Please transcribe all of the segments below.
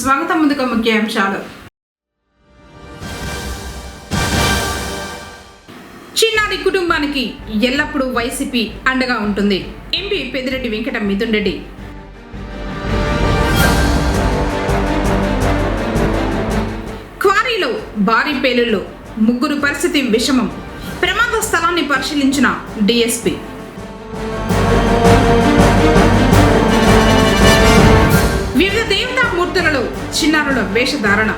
స్వాగతం. ముందుగా ముఖ్యాంశాలు. చిన్నారి కుటుంబానికి ఎల్లప్పుడూ వైసీపీ అండగా ఉంటుంది. ఎంపీ పెద్దిరెడ్డి వెంకట మిథున్ రెడ్డి. క్వారీలో భారీ పేలుళ్లు, 3 పరిస్థితి విషమం. ప్రమాద స్థలాన్ని పరిశీలించిన డీఎస్పీ. వివిధ దేవతామూర్తులలో చిన్నారుల వేషధారణ.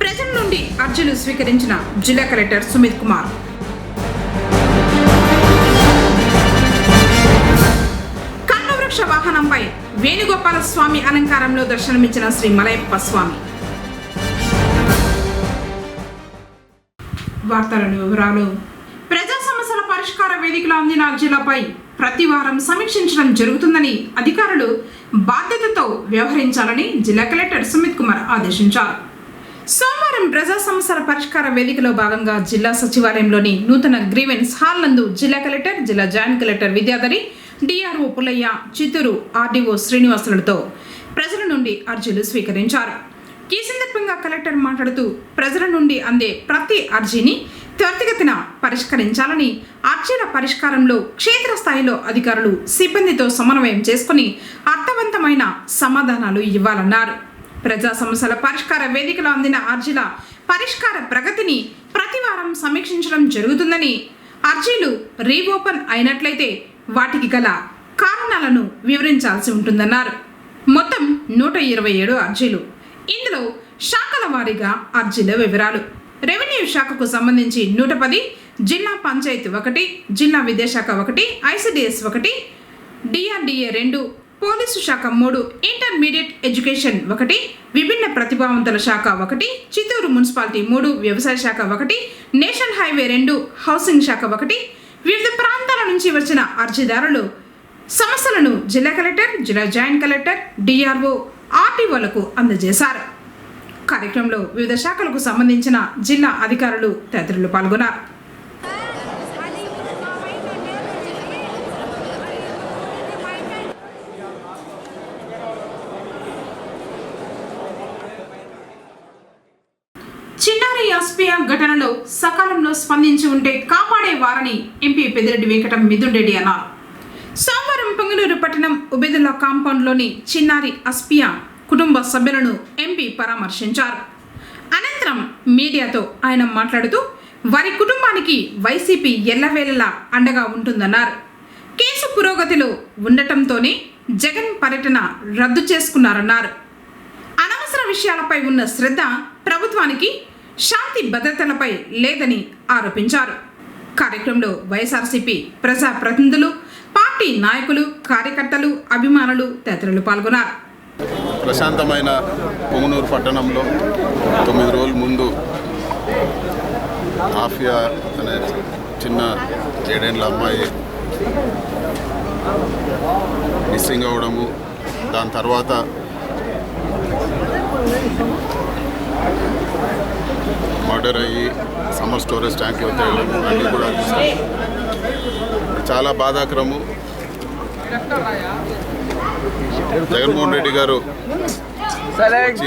ప్రజల నుండి అర్జీలు స్వీకరించిన జిల్లా కలెక్టర్ సుమిత్ కుమార్. కల్పవృక్ష వాహనంపై వేణుగోపాల స్వామి అలంకారంలో దర్శనమిచ్చిన శ్రీ మలయప్ప స్వామి. వార్తలను వివరాలు. ప్రజా సమస్యల పరిష్కార వేదికలో అందిన అర్జీలపై ప్రతి వారం సమీక్షించడం జరుగుతుందని అధికారులు బాధ్యతతో వ్యవహరించాలని జిల్లా కలెక్టర్ సుమిత్ కుమార్ ఆదేశించారు. సోమవారం ప్రజా సమస్యల పరిష్కార వేదికలో భాగంగా జిల్లా సచివాలయంలోని నూతన గ్రీవెన్స్ హాల్ నందు జిల్లా కలెక్టర్, జిల్లా joint collector Vidyadhari, DRO Pullaiah, Chittoor RDO శ్రీనివాసులతో ప్రజల నుండి అర్జీలు స్వీకరించారు. ఈ సందర్భంగా కలెక్టర్ మాట్లాడుతూ ప్రజల నుండి అందే ప్రతి అర్జీని త్వరితగతిన పరిష్కరించాలని, అర్జీల పరిష్కారంలో క్షేత్రస్థాయిలో అధికారులు సిబ్బందితో సమన్వయం చేసుకుని అర్థవంతమైన సమాధానాలు ఇవ్వాలన్నారు. ప్రజా సమస్యల పరిష్కార వేదికలో అందిన అర్జీల పరిష్కార ప్రగతిని ప్రతివారం సమీక్షించడం జరుగుతుందని, అర్జీలు రీఓపెన్ అయినట్లయితే వాటికి గల కారణాలను వివరించాల్సి ఉంటుందన్నారు. మొత్తం 127 అర్జీలు. ఇందులో శాఖల వారీగా అర్జీల వివరాలు. రెవెన్యూ శాఖకు సంబంధించి 110, జిల్లా పంచాయతీ 1, జిల్లా విద్యాశాఖ 1, ఐసిడిఎస్ 1, డిఆర్డిఏ 2, పోలీసు శాఖ 3, ఇంటర్మీడియట్ ఎడ్యుకేషన్ 1, విభిన్న ప్రతిభావంతుల శాఖ 1, చిత్తూరు మున్సిపాలిటీ 3, వ్యవసాయ శాఖ 1, నేషనల్ హైవే 2, హౌసింగ్ శాఖ 1. వివిధ ప్రాంతాల నుంచి వచ్చిన అర్జీదారులు సమస్యలను జిల్లా కలెక్టర్, జిల్లా జాయింట్ కలెక్టర్, డిఆర్ఓ, ఆర్టీఓలకు అందజేశారు. కార్యక్రమంలో వివిధ శాఖలకు సంబంధించిన జిల్లా అధికారులు తదితరులు పాల్గొన్నారు. చిన్నారి ఎస్పీఆర్ ఘటనలో సకాలంలో స్పందించి ఉంటే కాపాడేవారని ఎంపీ పెద్దిరెడ్డి వెంకట మిథున్ రెడ్డి అన్నారు. సోమవారం పొంగనూరు పట్టణం ఉబేదుల్లా కాంపౌండ్లోని చిన్నారి అస్పియా కుటుంబ సభ్యులను ఎంపీ పరామర్శించారు. అనంతరం మీడియాతో ఆయన మాట్లాడుతూ వారి కుటుంబానికి వైసీపీ ఎల్లవేళలా అండగా ఉంటుందన్నారు. కేసు పురోగతిలో ఉండటంతోనే జగన్ పర్యటన రద్దు చేసుకున్నారన్నారు. అనవసర విషయాలపై ఉన్న శ్రద్ధ ప్రభుత్వానికి శాంతి భద్రతలపై లేదని ఆరోపించారు. కార్యక్రమంలో వైఎస్ఆర్సీపీ ప్రజాప్రతినిధులు, పార్టీ నాయకులు, కార్యకర్తలు, అభిమానులు తదితరులు పాల్గొన్నారు. ప్రశాంతమైన పొంగనూరు పట్టణంలో 9 రోజుల ముందు ఆఫియా అనే చిన్న 7 ఏళ్ల అమ్మాయి మిస్సింగ్ అవ్వడము, దాని తర్వాత మర్డర్ అయ్యి సమ్మర్ స్టోరేజ్ ట్యాంక్ వెళ్ళడము అన్నీ కూడా చాలా బాధాకరము. జగన్మోహన్ రెడ్డి గారు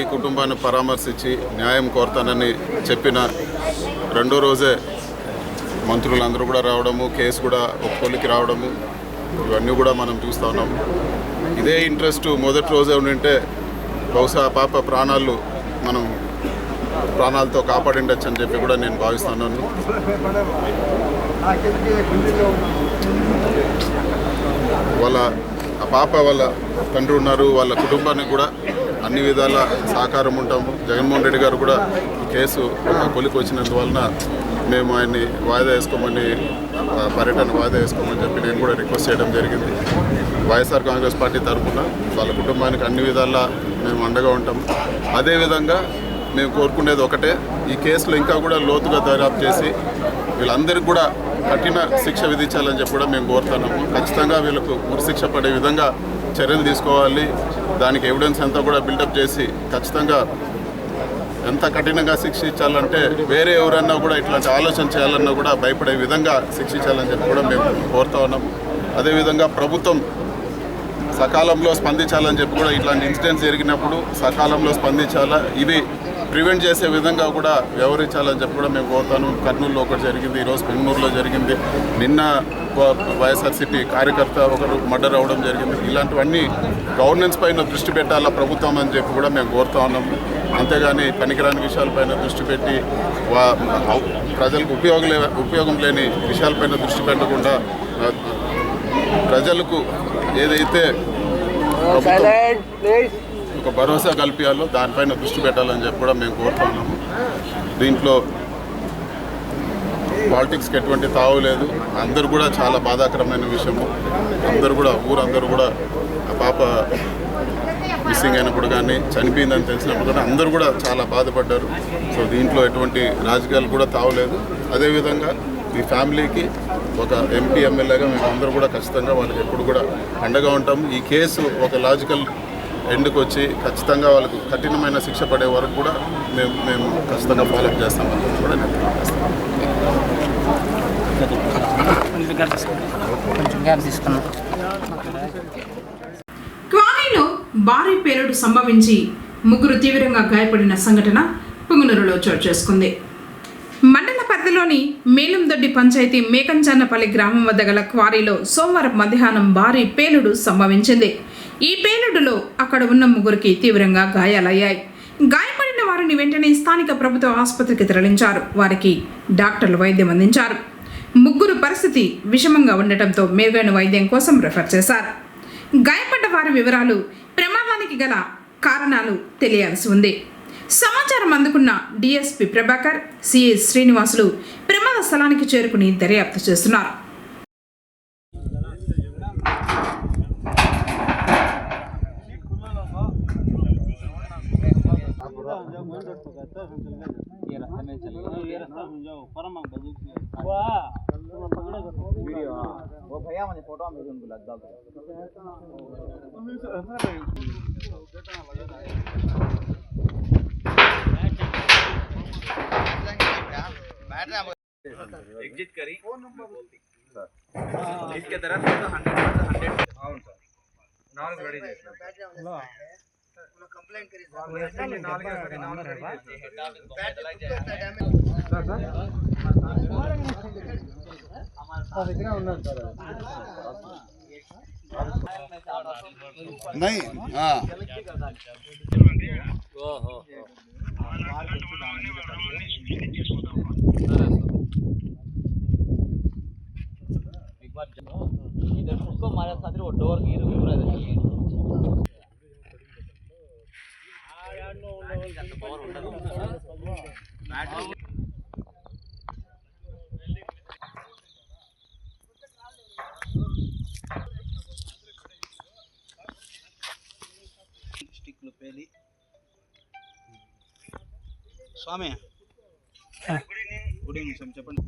ఈ కుటుంబాన్ని పరామర్శించి న్యాయం కోరుతానని చెప్పిన 2వ రోజే మంత్రులందరూ కూడా రావడము, కేసు కూడా ఒక కొలికి రావడము, ఇవన్నీ కూడా మనం చూస్తూ ఉన్నాము. ఇదే ఇంట్రెస్ట్ మొదటి రోజే ఉండింటే బహుశా ఆ పాప ప్రాణాలతో కాపాడిండొచ్చు అని చెప్పి కూడా నేను భావిస్తున్నాను. ఆ పాప వాళ్ళ తండ్రి ఉన్నారు, వాళ్ళ కుటుంబానికి కూడా అన్ని విధాల సహకారం ఉంటాము. జగన్మోహన్ రెడ్డి గారు కూడా కేసు కొలికి వచ్చినందువలన మేము ఆయన్ని వాయిదా వేసుకోమని, పర్యటన వాయిదా వేసుకోమని చెప్పి నేను కూడా రిక్వెస్ట్ చేయడం జరిగింది. వైఎస్ఆర్ కాంగ్రెస్ పార్టీ తరఫున వాళ్ళ కుటుంబానికి అన్ని విధాలా మేము అండగా ఉంటాము. అదేవిధంగా మేము కోరుకునేది ఒకటే, ఈ కేసులో ఇంకా కూడా లోతుగా దర్యాప్తు చేసి వీళ్ళందరికీ కూడా కఠిన శిక్ష విధించాలని చెప్పి కూడా మేము కోరుతున్నాము. ఖచ్చితంగా వీళ్ళకు ఉరిశిక్ష పడే విధంగా చర్యలు తీసుకోవాలి. దానికి ఎవిడెన్స్ అంతా కూడా బిల్డప్ చేసి ఖచ్చితంగా ఎంత కఠినంగా శిక్షించాలంటే వేరే ఎవరన్నా కూడా ఇట్లాంటి ఆలోచన చేయాలన్నా కూడా భయపడే విధంగా శిక్షించాలని చెప్పి కూడా మేము కోరుతా ఉన్నాము. అదేవిధంగా ప్రభుత్వం సకాలంలో స్పందించాలని చెప్పి కూడా ఇట్లాంటి ఇన్సిడెంట్స్ జరిగినప్పుడు సకాలంలో స్పందించాలా, ఇవి ప్రివెంట్ చేసే విధంగా కూడా వ్యవహరించాలని చెప్పి కూడా మేము కోరుతాను. కర్నూలులో ఒకటి జరిగింది, ఈరోజు పొంగనూరులో జరిగింది, నిన్న వైఎస్ఆర్సీపీ కార్యకర్త ఒకరు మర్డర్ అవ్వడం జరిగింది. ఇలాంటివన్నీ గవర్నెన్స్ పైన దృష్టి పెట్టాలా ప్రభుత్వం అని చెప్పి కూడా మేము కోరుతా ఉన్నాము. అంతేగాని పనికిరాని విషయాలపైన దృష్టి పెట్టి ప్రజలకు ఉపయోగం లేని విషయాలపైన దృష్టి పెట్టకుండా ప్రజలకు ఏదైతే ఒక భరోసా కల్పించాలో దానిపైన దృష్టి పెట్టాలని చెప్పి కూడా మేము కోరుతున్నాము. దీంట్లో పాలిటిక్స్కి ఎటువంటి తావు లేదు. అందరూ కూడా చాలా బాధాకరమైన విషయము. అందరూ కూడా ఊరందరూ కూడా ఆ పాప మిస్సింగ్ అయినప్పుడు కానీ చనిపోయిందని తెలిసినప్పుడు కూడా అందరూ కూడా చాలా బాధపడ్డారు. సో దీంట్లో ఎటువంటి రాజకీయాలు కూడా తావులేదు. అదేవిధంగా ఈ ఫ్యామిలీకి ఒక ఎంపీ ఎమ్మెల్యేగా మేము అందరూ కూడా ఖచ్చితంగా వాళ్ళకి ఎప్పుడు కూడా అండగా ఉంటాము. ఈ కేసు ఒక లాజికల్ ఎండ్కి వచ్చి ఖచ్చితంగా వాళ్ళకు కఠినమైన శిక్ష పడే వరకు కూడా మేము ఖచ్చితంగా ఫాలోఅప్ చేస్తామని కూడా నేను తెలియజేస్తాను. క్వారీలో భారీ పేలుడు సంభవించి ముగ్గురు తీవ్రంగా గాయపడిన సంఘటన పుంగనూరులో చోటు చేసుకుంది. మండల పరిధిలోని మేలందొడ్డి పంచాయతీ మేకంచన్నపల్లి గ్రామం వద్ద గల క్వారీలో సోమవారం మధ్యాహ్నం భారీ పేలుడు సంభవించింది. ఈ పేలుడులో అక్కడ ఉన్న ముగ్గురికి తీవ్రంగా గాయాలయ్యాయి. గాయపడిన వారిని వెంటనే స్థానిక ప్రభుత్వ ఆసుపత్రికి తరలించారు. వారికి డాక్టర్లు వైద్యం అందించారు. ముగ్గురు పరిస్థితి విషమంగా ఉండటంతో మెరుగైన వైద్యం కోసం రెఫర్ చేశారు. గాయపడ్డ వారి వివరాలు, ప్రమాదానికి గల కారణాలు తెలియాల్సి ఉంది. సమాచారం అందుకున్న డిఎస్పీ ప్రభాకర్, సిఐ శ్రీనివాసులు ప్రమాద స్థలానికి చేరుకుని దర్యాప్తు చేస్తున్నారు. एग्जिट करी इसके तरफ 100 అవును సార్ 4 రెడీ చేశాను కంప్లైంట్ కरी సార్ 4 రెడీ సార్ దగ్గర ఉన్నాను సార్ नहीं हां ओहो एक बार इधर उसको मारा साथ वो डोर गिर पूरा స్టిక్లు పేలి స్వామి గుడ్ ఈవినింగ్ స్వామి చెప్పండి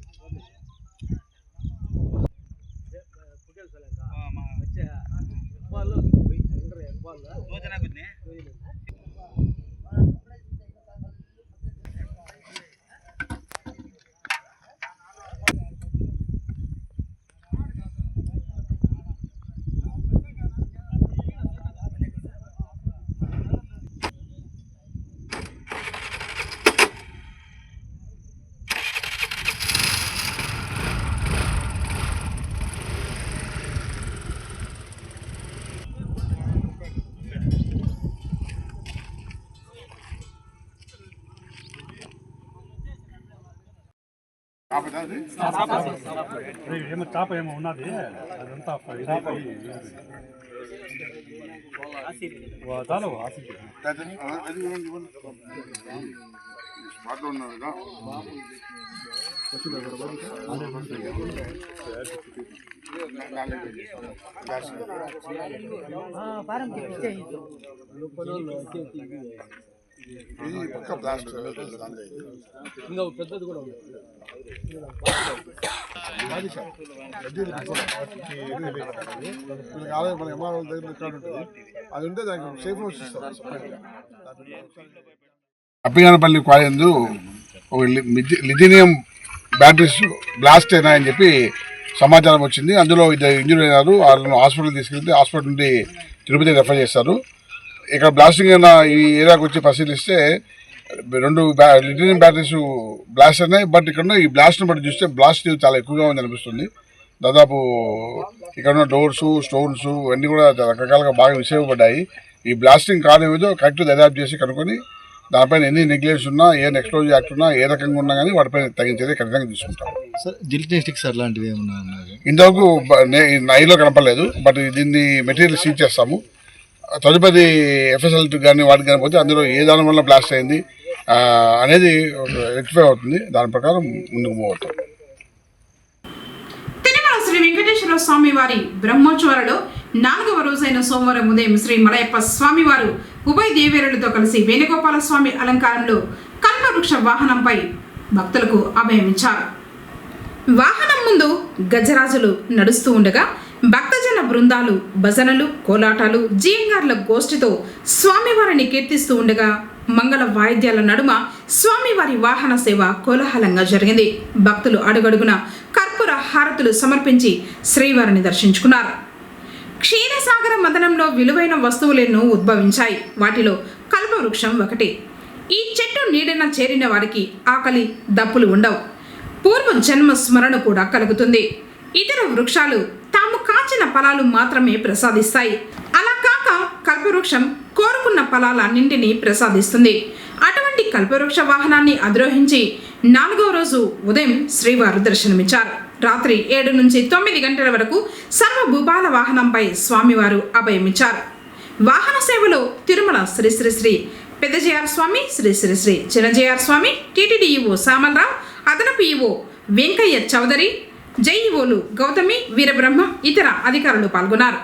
ఏమో చాప ఏమో ఉన్నది అదంతా చాలు పక్క బ్లాస్ట్ ఇంకా పెద్దది కూడా ఉంది మన ఎంఆర్ఓ దగ్గర రికార్డు ఉంటుంది అది ఉంటే దానికి సేఫ్ హౌస్ ఇస్తాం. అప్పిగానపల్లి కాలేజు ఒక లిథినియం బ్యాటరీస్ బ్లాస్ట్ అయినాయని చెప్పి సమాచారం వచ్చింది. అందులో 2 ఇంజూరీ అయినారు. వాళ్ళను హాస్పిటల్ తీసుకెళ్తే హాస్పిటల్ నుండి తిరుపతి రెఫర్ చేస్తారు. ఇక్కడ బ్లాస్టింగ్ అయిన ఈ ఏరియాకి వచ్చి పరిశీలిస్తే 2 లిథియం బ్యాటరీస్ బ్లాస్ట్ అయినాయి. బట్ ఇక్కడ ఈ బ్లాస్ట్ని బట్టి చూస్తే బ్లాస్ట్ చాలా ఎక్కువగా ఉంది అనిపిస్తుంది. దాదాపు ఇక్కడ ఉన్న డోర్స్, స్టోన్స్ అన్నీ కూడా రకరకాలుగా బాగా విసేయబడ్డాయి. ఈ బ్లాస్టింగ్ కారణం ఏదో కరెక్ట్ దర్యాప్తు చేసి కనుక్కొని దానిపైన ఎన్ని నెగ్లిజెన్స్ ఉన్నా, ఏ ఎక్స్ప్లోజివ్ యాక్ట్ ఉన్నా, ఏ రకంగా ఉన్నా కానీ వాటిపైన తగిన చర్య ఖచ్చితంగా తీసుకుంటాం. సార్ జిల్టిస్టిక్స్ అలాంటివి ఏమన్నా ఉన్నాయి? ఇంతవరకు నైలో కనపడలేదు. బట్ దీన్ని మెటీరియల్ సీజ్ చేస్తాము. తదుపరి ఎఫ్ఎస్ఎల్ కానీ వాటికి కానీ పోతే అందులో ఏ దాని వల్ల బ్లాస్ట్ అయింది అనేది రెక్టిఫై అవుతుంది. దాని ప్రకారం ముందుకు పోతాం. తిరుమల శ్రీ వెంకటేశ్వర స్వామి వారి బ్రహ్మోత్సవాలలో 4వ రోజైన సోమవారం ఉదయం శ్రీ మలయప్ప స్వామివారు ఉభయ దేవేరులతో కలిసి వేణుగోపాల స్వామి అలంకారంలో కల్పవృక్ష వాహనంపై భక్తులకు అభయమిచ్చారు. వాహనం ముందు గజరాజులు నడుస్తూ ఉండగా భక్తజన బృందాలు భజనలు, కోలాటాలు, జీయంగార్ల గోష్ఠితో స్వామివారిని కీర్తిస్తూ ఉండగా మంగళ వాయిద్యాల నడుమ స్వామివారి వాహన సేవ కోలాహలంగా జరిగింది. భక్తులు అడుగడుగున కర్పూర హారతులు సమర్పించి శ్రీవారిని దర్శించుకున్నారు. క్షీరసాగర మదనంలో విలువైన వస్తువులెన్నో ఉద్భవించాయి. వాటిలో కల్పవృక్షం ఒకటి. ఈ చెట్టు నీడన చేరిన వారికి ఆకలి, దప్పులు ఉండవు. పూర్వ జన్మ స్మరణ కూడా కలుగుతుంది. ఇతర వృక్షాలు తాము కాచిన ఫలాలు మాత్రమే ప్రసాదిస్తాయి. అలా కాక కల్పవృక్షం కోరుకున్న ఫలాలన్నింటినీ ప్రసాదిస్తుంది. అటువంటి కల్పవృక్ష వాహనాన్ని అధిరోహించి 4వ రోజు ఉదయం శ్రీవారు దర్శనమిచ్చారు. రాత్రి 7 నుంచి 9 గంటల వరకు సర్వభూపాల వాహనంపై స్వామివారు అభయమిచ్చారు. వాహన సేవలో తిరుమల శ్రీ శ్రీ శ్రీ పెద్దజయార్ స్వామి, శ్రీ శ్రీ శ్రీ చిన్నజయార్ స్వామి, టీటీడీ ఈవో సామల్రావు, అదనపు ఈవో వెంకయ్య చౌదరి, జైఈఓలు గౌతమి, వీరబ్రహ్మం, ఇతర అధికారులు పాల్గొన్నారు.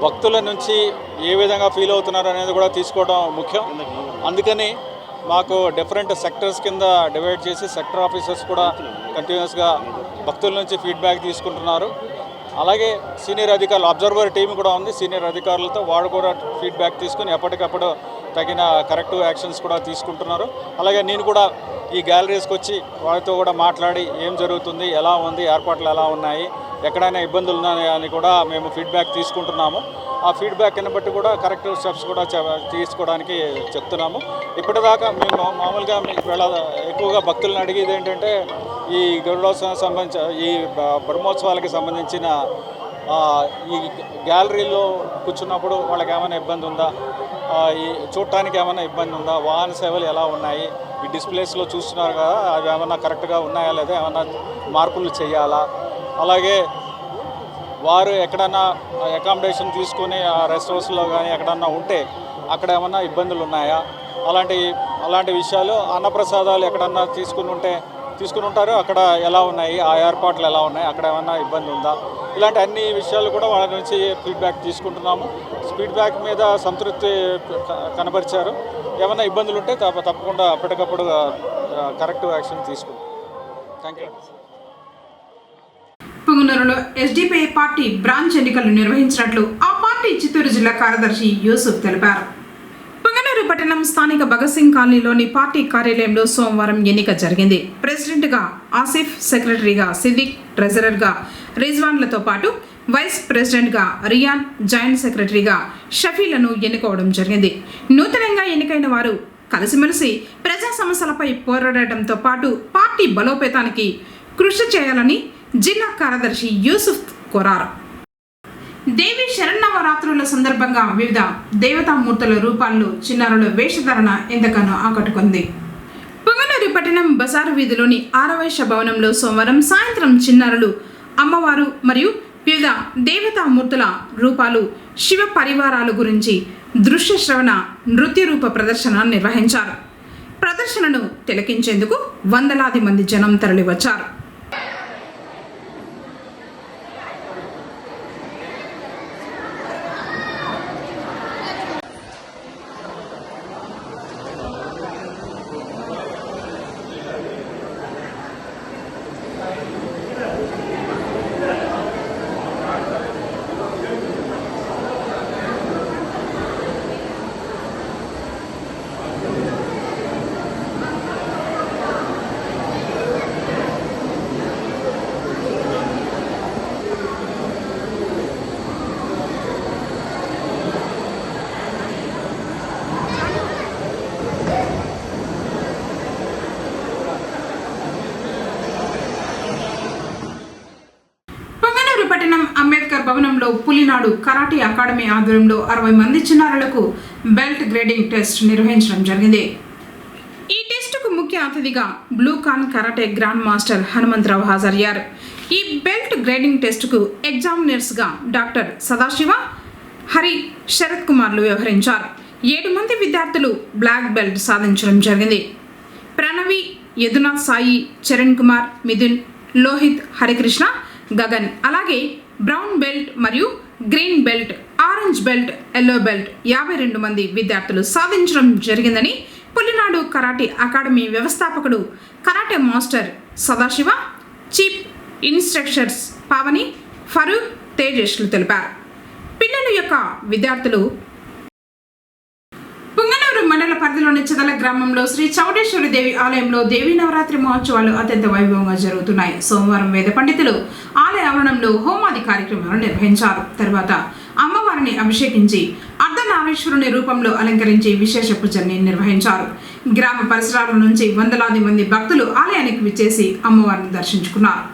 భక్తుల నుంచి ఏ విధంగా ఫీల్ అవుతున్నారు అనేది కూడా తీసుకోవడం ముఖ్యం. అందుకని మాకు డిఫరెంట్ సెక్టర్స్ కింద డివైడ్ చేసి సెక్టర్ ఆఫీసర్స్ కూడా కంటిన్యూస్గా భక్తుల నుంచి ఫీడ్బ్యాక్ తీసుకుంటున్నారు. అలాగే సీనియర్ అధికారులు అబ్జర్వర్ టీం కూడా ఉంది. సీనియర్ అధికారులతో వాడు కూడా ఫీడ్బ్యాక్ తీసుకుని ఎప్పటికప్పుడు తగిన కరెక్టివ్ యాక్షన్స్ కూడా తీసుకుంటున్నారు. అలాగే నేను కూడా ఈ గ్యాలరీస్కి వచ్చి వాళ్ళతో కూడా మాట్లాడి ఏం జరుగుతుంది, ఎలా ఉంది, ఏర్పాట్లు ఎలా ఉన్నాయి, ఎక్కడైనా ఇబ్బందులు ఉన్నాయని అని కూడా మేము ఫీడ్బ్యాక్ తీసుకుంటున్నాము. ఆ ఫీడ్బ్యాక్ని బట్టి కూడా కరెక్టివ్ స్టెప్స్ కూడా తీసుకోవడానికి చెప్తున్నాము. ఇప్పటిదాకా మేము మామూలుగా ఎక్కువగా భక్తులను అడిగేది ఏంటంటే ఈ గరుడోత్సవానికి సంబంధించి ఈ బ్రహ్మోత్సవాలకి సంబంధించిన ఈ గ్యాలరీలో కూర్చున్నప్పుడు వాళ్ళకి ఏమైనా ఇబ్బంది ఉందా, ఈ చూడటానికి ఏమైనా ఇబ్బంది ఉందా, వాహన సేవలు ఎలా ఉన్నాయి, ఈ డిస్ప్లేస్లో చూస్తున్నారు కదా అవి ఏమైనా కరెక్ట్గా ఉన్నాయా లేదా, ఏమైనా మార్పులు చేయాలా, అలాగే వారు ఎక్కడన్నా అకామిడేషన్ తీసుకొని ఆ రెస్ట్ హౌస్లో కానీ ఎక్కడన్నా ఉంటే అక్కడ ఏమన్నా ఇబ్బందులు ఉన్నాయా, అలాంటి అలాంటి విషయాలు, అన్నప్రసాదాలు ఎక్కడన్నా తీసుకుని ఉంటారో అక్కడ ఎలా ఉన్నాయి, ఆ ఏర్పాట్లు ఎలా ఉన్నాయి, అక్కడ ఏమన్నా ఇబ్బంది ఉందా, ఇలాంటి అన్ని విషయాలు కూడా వాళ్ళ నుంచి ఫీడ్బ్యాక్ తీసుకుంటున్నాము. ఫీడ్బ్యాక్ మీద సంతృప్తి కనబరిచారు. ఏమైనా ఇబ్బందులు ఉంటే తప్పకుండా అప్పటికప్పుడు కరెక్టివ్ యాక్షన్ తీసుకుంటాం. Thank you. పుంగనూరులో ఎస్డిపిఐ పార్టీ బ్రాంచ్ ఎన్నికలు నిర్వహించినట్లు ఆ పార్టీ చిత్తూరు జిల్లా కార్యదర్శి యూసుఫ్ తెలిపారు. పుంగనూరు పట్టణం స్థానిక భగత్ సింగ్ కాలనీలోని పార్టీ కార్యాలయంలో సోమవారం ఎన్నిక జరిగింది. ప్రెసిడెంట్గా ఆసిఫ్, సెక్రటరీగా సిద్దిక్, ట్రెజరర్గా రిజ్వాన్లతో పాటు వైస్ ప్రెసిడెంట్గా రియాన్, జాయింట్ సెక్రటరీగా షఫీలను ఎన్నుకోవడం జరిగింది. నూతనంగా ఎన్నికైన వారు కలిసిమెలిసి ప్రజా సమస్యలపై పోరాడటంతో పాటు పార్టీ బలోపేతానికి కృషి చేయాలని జిల్లా కార్యదర్శి యూసుఫ్ కోరారు. దేవి శరన్నవరాత్రుల సందర్భంగా వివిధ దేవతామూర్తుల రూపాల్లో చిన్నారుల వేషధారణ ఎంతగానో ఆకట్టుకుంది. పుంగనూరు పట్టణం బజారు వీధిలోని ఆరవైశ్య భవనంలో సోమవారం సాయంత్రం చిన్నారులు అమ్మవారు మరియు వివిధ దేవతామూర్తుల రూపాలు, శివ పరివారాల గురించి దృశ్య శ్రవణ నృత్య రూప ప్రదర్శన నిర్వహించారు. ప్రదర్శనను తిలకించేందుకు వందలాది మంది జనం తరలివచ్చారు. అంబేద్కర్ భవనంలో పులినాడు కరాటే అకాడమీ ఆధ్వర్యంలో 60 మంది చిన్నారులకు బెల్ట్ గ్రేడింగ్ టెస్ట్ నిర్వహించడం జరిగింది. ఈ టెస్టుకు ముఖ్య అతిథిగా బ్లూకాన్ కరాటే గ్రాండ్ మాస్టర్ హనుమంతరావు హాజరయ్యారు. ఈ బెల్ట్ గ్రేడింగ్ టెస్టుకు ఎగ్జామినర్స్గా డాక్టర్ సదాశివ, హరి, శరత్ కుమార్లు వ్యవహరించారు. 7 మంది విద్యార్థులు బ్లాక్ బెల్ట్ సాధించడం జరిగింది. ప్రణవి, యదునాథ్ సాయి, చరణ్ కుమార్, మిథున్, లోహిత్, హరికృష్ణ, గగన్, అలాగే బ్రౌన్ బెల్ట్ మరియు green belt, orange belt, yellow belt 52 మంది విద్యార్థులు సాధించడం జరిగిందని పులినాడు కరాటే అకాడమీ వ్యవస్థాపకుడు karate master Sadashiva, chief instructors Pavani, Farooq, తేజస్లు తెలిపారు. పిల్లల యొక్క విద్యార్థులు పుంగనూరు మండల పరిధిలోని చెదల గ్రామంలో శ్రీ చౌడేశ్వరి దేవి ఆలయంలో దేవీ నవరాత్రి మహోత్సవాలు అత్యంత వైభవంగా జరుగుతున్నాయి. సోమవారం వేద పండితులు ఆలయ ఆవరణంలో హోమాది కార్యక్రమాలు నిర్వహించారు. తర్వాత అమ్మవారిని అభిషేకించి అర్ధనారీశ్వరుని రూపంలో అలంకరించి విశేష పూజల్ని నిర్వహించారు. గ్రామ పరిసరాల నుంచి వందలాది మంది భక్తులు ఆలయానికి విచ్చేసి అమ్మవారిని దర్శించుకున్నారు.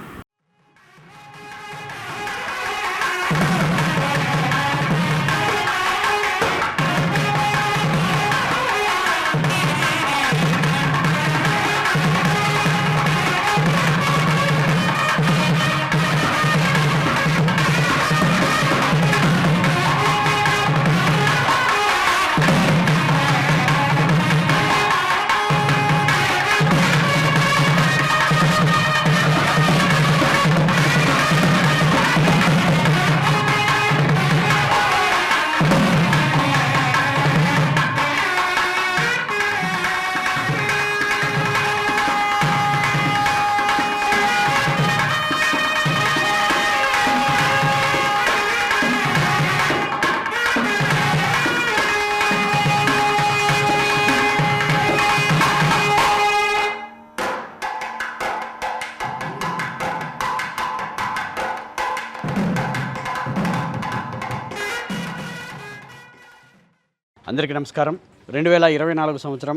అందరికీ నమస్కారం. 2024 సంవత్సరం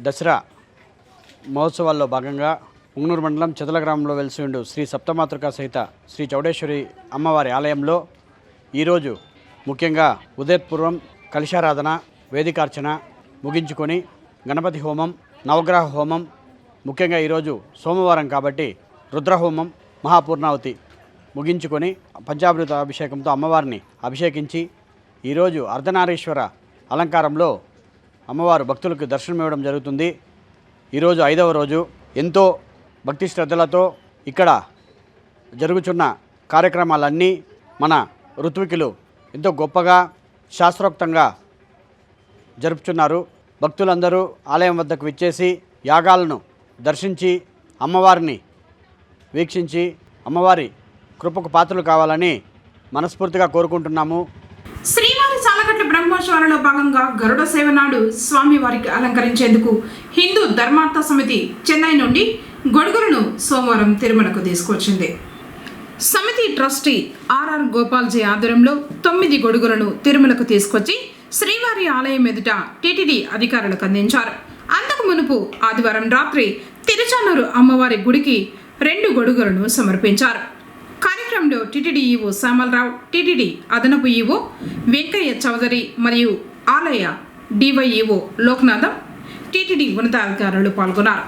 దసరా మహోత్సవాల్లో భాగంగా పుంగనూరు మండలం చెదల గ్రామంలో వెలిసి ఉండు శ్రీ సప్తమాతృకా సహిత శ్రీ చౌడేశ్వరి అమ్మవారి ఆలయంలో ఈరోజు ముఖ్యంగా ఉదయపూర్వం కలశారాధన, వేదికార్చన ముగించుకొని గణపతి హోమం, నవగ్రహ హోమం, ముఖ్యంగా ఈరోజు సోమవారం కాబట్టి రుద్రహోమం, మహాపూర్ణావతి ముగించుకొని పంచామృత అభిషేకంతో అమ్మవారిని అభిషేకించి ఈరోజు అర్ధనారీశ్వర అలంకారంలో అమ్మవారు భక్తులకు దర్శనం ఇవ్వడం జరుగుతుంది. ఈరోజు 5వ రోజు ఎంతో భక్తి శ్రద్ధలతో ఇక్కడ జరుగుతున్న కార్యక్రమాలన్నీ మన ఋత్వికులు ఎంతో గొప్పగా శాస్త్రోక్తంగా జరుపుతున్నారు. భక్తులందరూ ఆలయం వద్దకు విచ్చేసి యాగాలను దర్శించి అమ్మవారిని వీక్షించి అమ్మవారి కృపకు పాత్రలు కావాలని మనస్ఫూర్తిగా కోరుకుంటున్నాము. శ్రీవారి సాలకట్ల బ్రహ్మోత్సవాలలో భాగంగా గరుడ సేవ నాడు స్వామివారికి అలంకరించేందుకు హిందూ ధర్మార్థ సమితి చెన్నై నుండి గొడుగులను సోమవారం తిరుమలకు తీసుకొచ్చింది. సమితి ట్రస్టీ ఆర్ఆర్ గోపాల్జీ ఆధ్వర్యంలో 9 గొడుగులను తిరుమలకు తీసుకొచ్చి శ్రీవారి ఆలయం ఎదుట టీటీడీ అధికారులకు అందించారు. అంతకు మునుపు ఆదివారం రాత్రి తిరుచానూరు అమ్మవారి గుడికి 2 గొడుగులను సమర్పించారు. కార్యక్రమంలో టీటీడీ ఈవో శ్యామలరావు, టీటీడీ అదనపు ఈవో వెంకయ్య చౌదరి మరియు ఆలయ డివైఈఓ లోక్నాథం, టీటీడీ ఉన్నతాధికారులు పాల్గొన్నారు.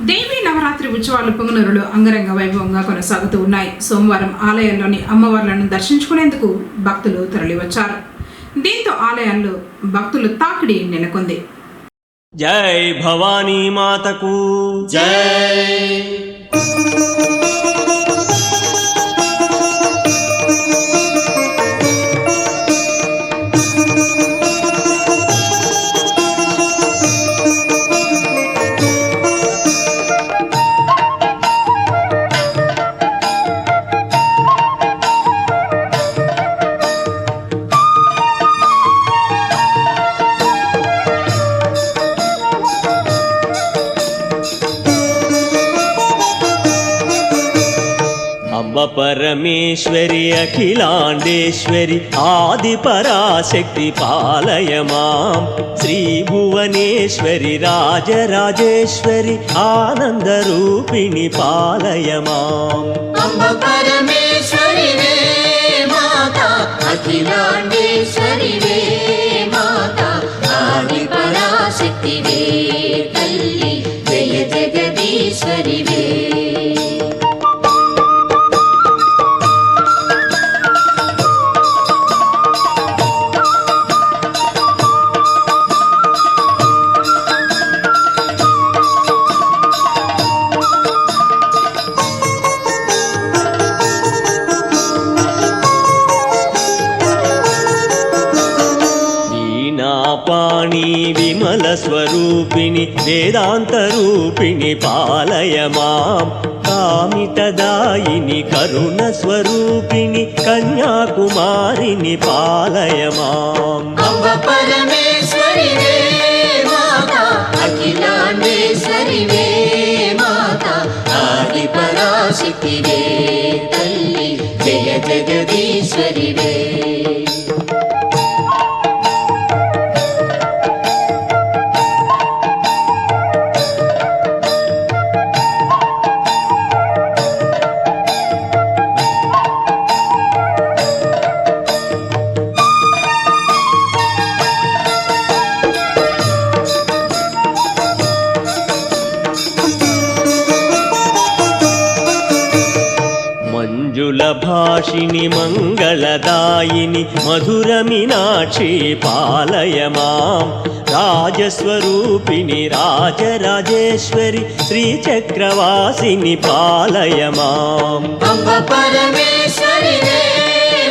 దేవీ నవరాత్రి ఉత్సవాలు పొంగనూరులో అంగరంగ వైభవంగా కొనసాగుతూ ఉన్నాయి. సోమవారం ఆలయంలోని అమ్మవార్లను దర్శించుకునేందుకు భక్తులు తరలివచ్చారు. దీంతో ఆలయాల్లో భక్తులు తాకిడి నెలకొంది. జై భవానీ మాతకు జై. పరమేశ్వరి అఖిలాండేశ్వరి ఆది పరాశక్తి పాలయమాం. శ్రీ భువనేశ్వరి రాజరాజేశ్వరి ఆనందరూపిణి పాలయమాం. అంబ పరమేశ్వరి వే మాతా, అఖిలాండేశ్వరి వే మాతా, ఆది పరాశక్తి వే తల్లి, జయ జగదీశ్వరి వే. పాణి విమల స్వరూపిణి వేదాంత రూపిణి పాలయమాం. కామితదాయిని కరుణ స్వరూపిణి కన్యాకుమారిని పాలయమాం. అంబ పరమేశ్వరి వే మాతా, అఖిలాండేశ్వరి వే మాతా, ఆది పరాశక్తి వే తల్లి, జయ జగదీశ్వరి వే. భాషిణి మంగళదాయిని మధుర మీనాక్షి పాలయ మాం రాజస్వరూపిణి రాజరాజేశ్వరి శ్రీచక్రవాసిని పాలయ మాం అంబ పరమేశ్వరి వే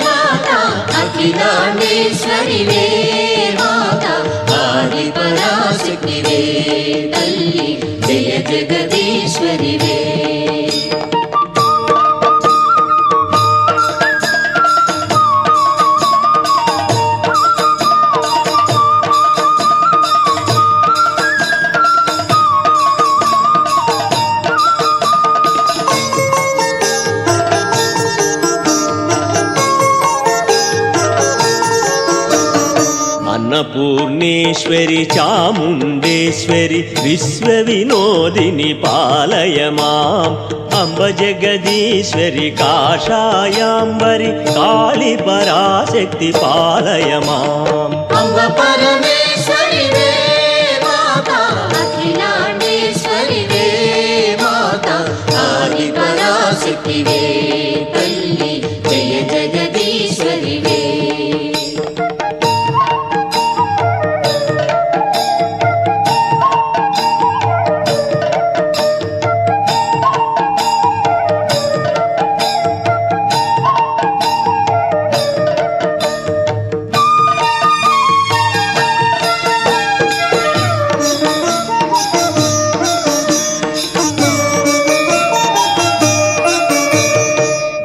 మాతా అఖిలాండేశ్వరి వే మాతా ఆది పరాశక్తి వే తల్లి జయ జగదీశ్వరి వే అన్నపూర్ణేశ్వరి చాముండేశ్వరి విశ్వవినోదిని పాలయ మాం అంబ జగదీశ్వరి కాషాయాంబరి కాళీ పరాశక్తి పాలయ మాం అంబ పరమేశ్వరి వే మాతా అఖిలాండేశ్వరి వే మాతా ఆది పరాశక్తి వే తల్లి జయ జగదీశ్వరి వే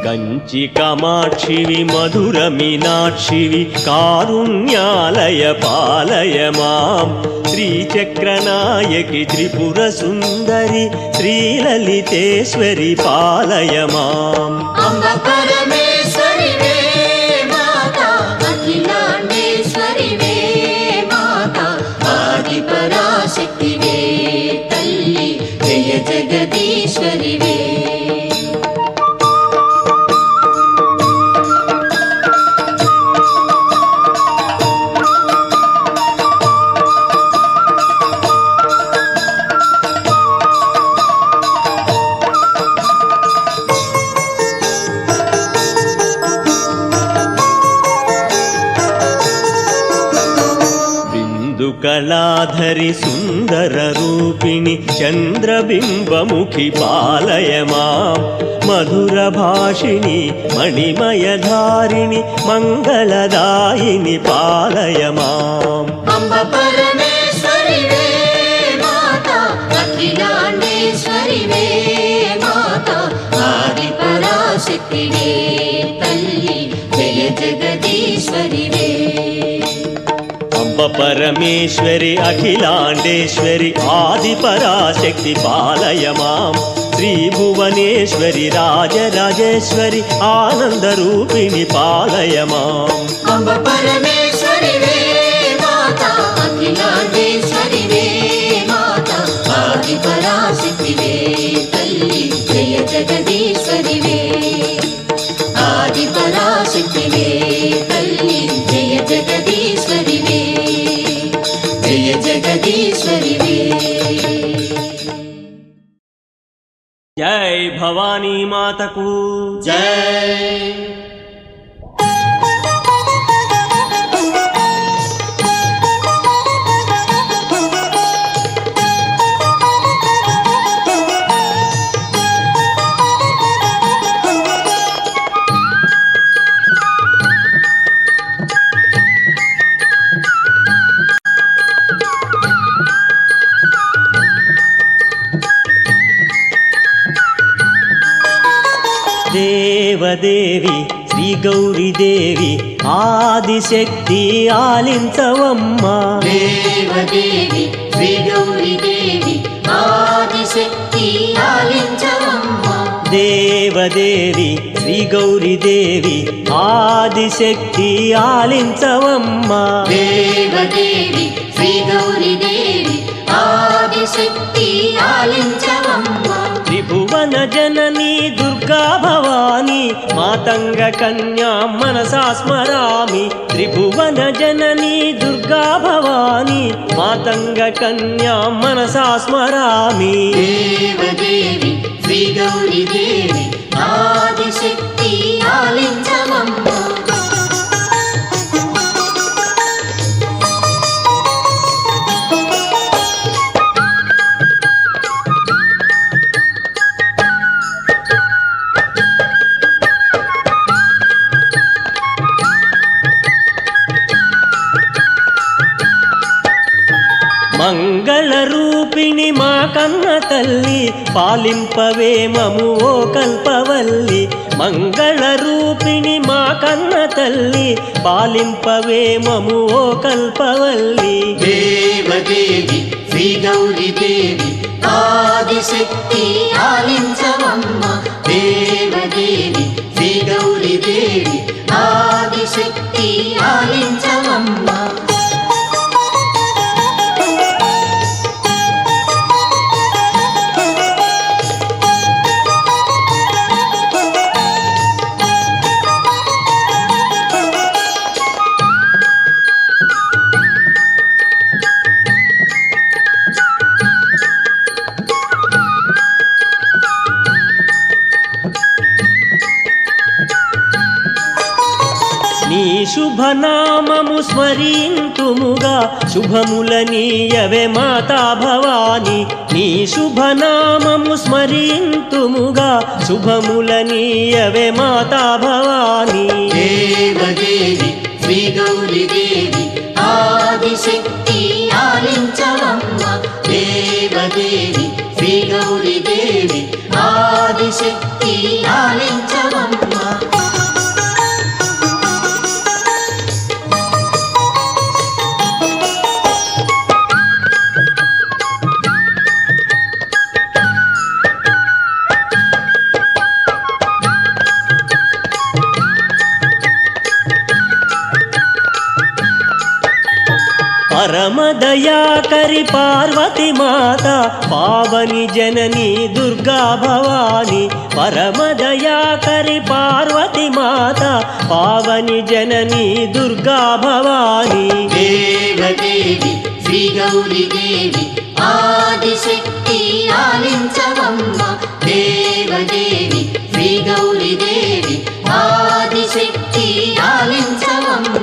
కంచి కామాక్షివి మధుర మీనాక్షివి కారుణ్యాలయ పాలయ మాం శ్రీచక్రనాయకి త్రిపుర సుందరి శ్రీలలితేశ్వరి పాలయ మాం అంబ పరమేశ్వరి వే మాతా అఖిలాండేశ్వరి వే మాతా ఆది పరాశక్తి వే తల్లి జయ జగదీశ్వరి వే కళాధరి సుందర రూపిణి చంద్రబింబముఖి పాలయ మాం మధుర భాషిణి మణిమయధారిణి మంగళదాయిని పాలయ మాం అంబ పరమేశ్వరి వే మాతా అఖిలాండేశ్వరి వే మాతా ఆది పరాశక్తి వే తల్లి జయ జగదీశ్వరి వే అంబ పరమేశ్వరి అఖిలాండేశ్వరి ఆది పరాశక్తి పాలయ మాం శ్రీ భువనేశ్వరి రాజరాజేశ్వరి ఆనందరూపిణి పాలయ మాం అంబ పరమేశ్వరి వే మాతా అఖిలాండేశ్వరి వే మాతా ఆది పరాశక్తి వే తల్లి జయ జగదీశ్వరి వే ఆది పరాశక్తి వే తల్లి జయ జగదీశ్వరి వే జయ జగదీశ్వరి వే జై భవానీ మాతకు జై దేవదేవి శ్రీ గౌరీదేవి ఆదిశక్తి ఆలించవమ్మా దేవదేవి శ్రీ గౌరీదేవి ఆదిశక్తి ఆలించవమ్మా దేవదేవి శ్రీ గౌరీదేవి ఆదిశక్తి ఆలించవమ్మా దేవదేవి శ్రీ గౌరీదేవి ఆదిశక్తి ఆలించవమ్మా త్రిభువన జననీ దుర్గా భవానీ మాతంగ కన్యా మనసా స్మరామి త్రిభువన జననీ దుర్గా భవానీ మాతంగ కన్యా మనసా స్మరామి దేవదేవి శ్రీ గౌరీదేవి ఆదిశక్తి ఆలించవమ్మ మంగళ రూపిణి మా కన్న తల్లి పాలింపవే మము ఓ కల్పవల్లి మంగళ రూపిణి మా కన్న తల్లి పాలింపవే మము ఓ కల్పవల్లి దేవదేవి శ్రీ గౌరీ దేవి ఆదిశక్తి ఆలించవమ్మ దేవదేవి శ్రీ గౌరీ దేవి ఆదిశక్తి ఆలించవమ్మ నీ శుభనామము స్మరింతుముగా శుభములనీయవే మాతా భవాని నీ శుభనామము స్మరింతుముగా శుభములనీయవే మాతా భవాని దేవదేవి శ్రీ గౌరీ దేవి ఆదిశక్తి ఆలించవమ్మ దేవదేవి శ్రీ గౌరీ దేవి ఆదిశక్తి ఆలించవమ్మ పరమదయాకరి పార్వతి మాత పావని జనని దుర్గా భవాని పరమదయాకరి పార్వతి మాత పావని జనని దుర్గా భవాని దేవదేవి శ్రీ గౌరీ దేవి ఆదిశక్తి ఆలించవమ్మ దేవదేవి శ్రీ గౌరీ దేవి ఆదిశక్తి ఆలించవమ్మ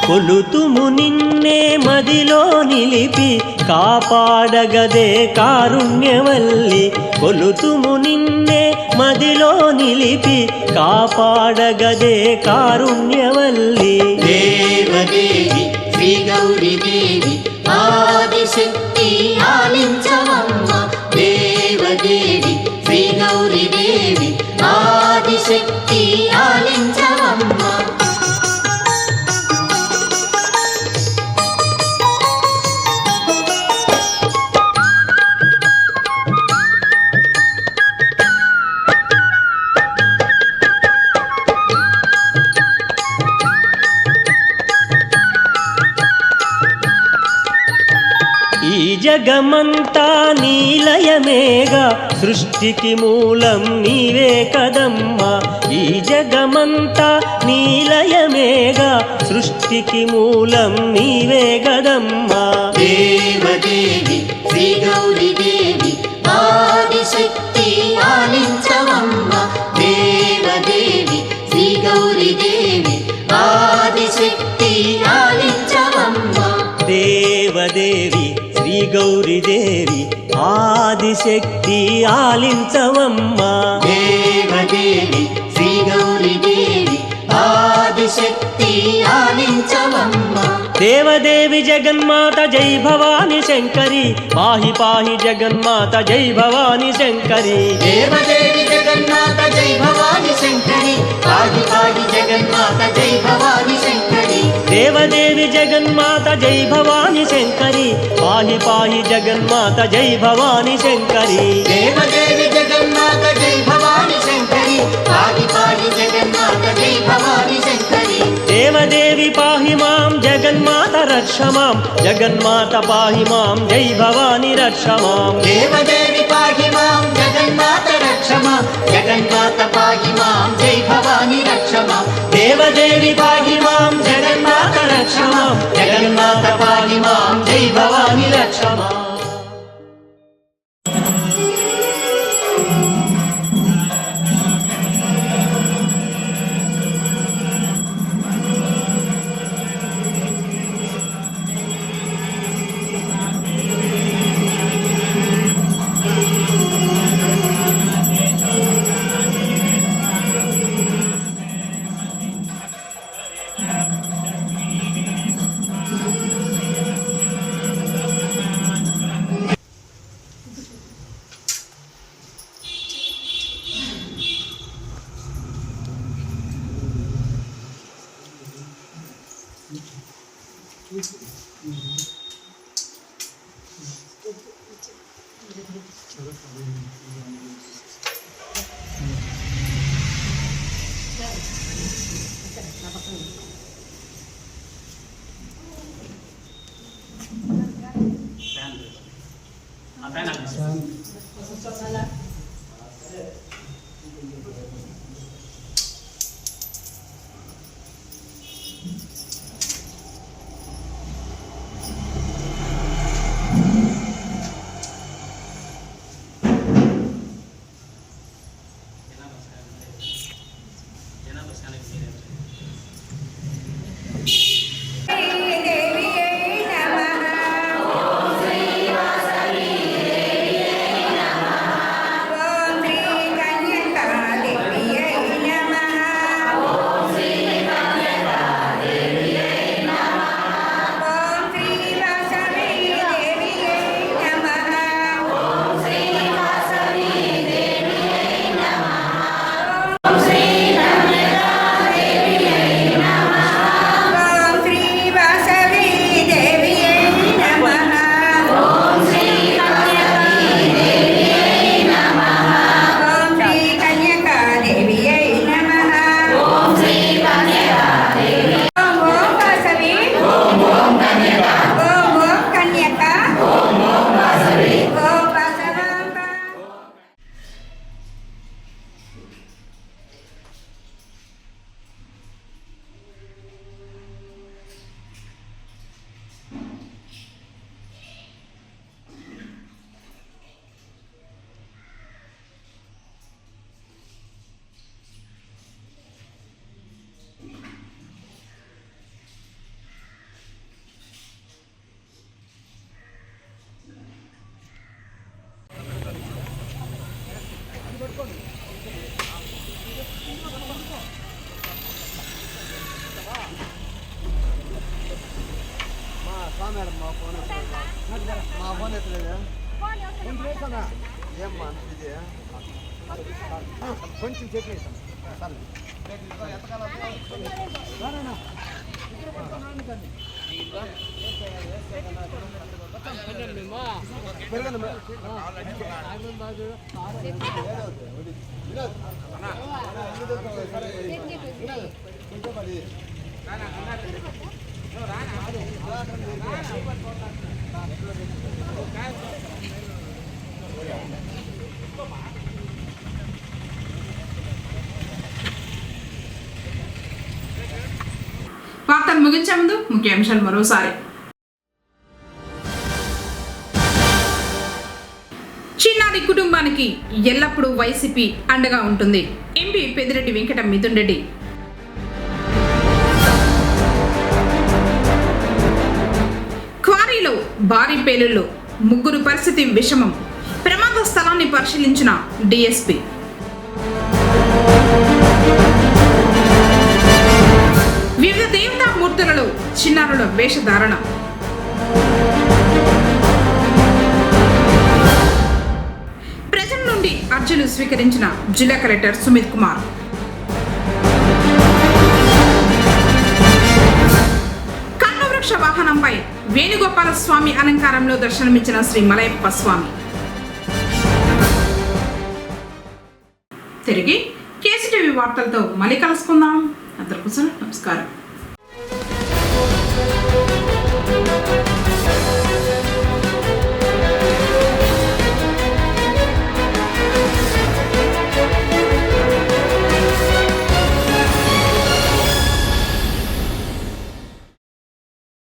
కొలుతుము నిన్నే మదిలో నిలిపి కాపాడగదే కారుణ్యవల్లి కొలుతుము నిన్నే మదిలో నిలిపి కాపాడగదే కారుణ్యవల్లి దేవదేవి శ్రీ గౌరీ దేవి ఆదిశక్తి ఆలించవమ్మ దేవదేవి శ్రీ గౌరీ దేవి ఆదిశక్తి ఆలించవమ్మ ఈ జగమంతా నీలయమేగా సృష్టికి మూలం నీవే కదమ్మా ఈ జగమంతా నీలయమేగా సృష్టికి మూలం నీవే కదమ్మా దేవదేవి శ్రీ గౌరీ దేవి ఆదిశక్తి ఆలించవమ్మ దేవదేవి శ్రీ గౌరీ దేవి ఆదిశక్తి ఆలించవమ్మ దేవదేవి శ్రీ గౌరీ దేవి ఆదిశక్తి ఆలించవమ్మా దేవదేవి శ్రీ గౌరీ దేవి ఆదిశక్తి ఆలించవమ్మ దేవదేవి జగన్మాత జై భవాని శంకరి పాహి పాహి జగన్మాత జై భవాని శంకరి దేవదేవి జగన్మాత జై భవాని శంకరి పాహి పాహి జగన్మాత జై భవాని శంకరి దేవదేవి జగన్మాత జై భవాని శంకరి పాహి పాహి జగన్మాత జై భవాని శంకరి దేవదేవి జగన్మాత జై భవాని శంకరి పాహి పాహి జగన్మాత జై భవాని శంకరి దేవదేవి పాహి మాం జగన్మాత రక్ష మాం జగన్మాత పాహి మాం జై భవాని రక్ష మాం దేవదేవి పాహి మాం జగన్మాత రక్ష మాం జగన్మాత పాహి మాం జై భవాని రక్ష మాం దేవదేవి పాహి మాం జగన్మాత రక్ష మాం జగన్మాత పాహి మాం జై భవాని రక్ష మాం కొంచెం చెప్పేసి వార్తలు ముగించే ముందు ముఖ్యాంశాలు మరోసారి. చిన్నారి కుటుంబానికి ఎల్లప్పుడూ వైసీపీ అండగా ఉంటుంది. ఎంపీ పెద్దిరెడ్డి వెంకట మిథున్ రెడ్డి. క్వారీలో భారీ పేలుళ్లు, 3 పరిస్థితి విషమం. ప్రమాద స్థలాన్ని పరిశీలించిన డీఎస్పీ. వివిధ దేవతామూర్తులలో చిన్నారుల వేషధారణ. ప్రజల నుండి అర్జీలు స్వీకరించిన జిల్లా కలెక్టర్ సుమిత్ కుమార్. కన్నవృక్ష వాహనంపై వేణుగోపాల స్వామి అలంకారంలో దర్శనమిచ్చిన శ్రీ మలయప్ప స్వామి. తిరిగి కేసీటీవీ వార్తలతో మళ్ళీ కలుసుకుందాం. అందరికీ నమస్కారం.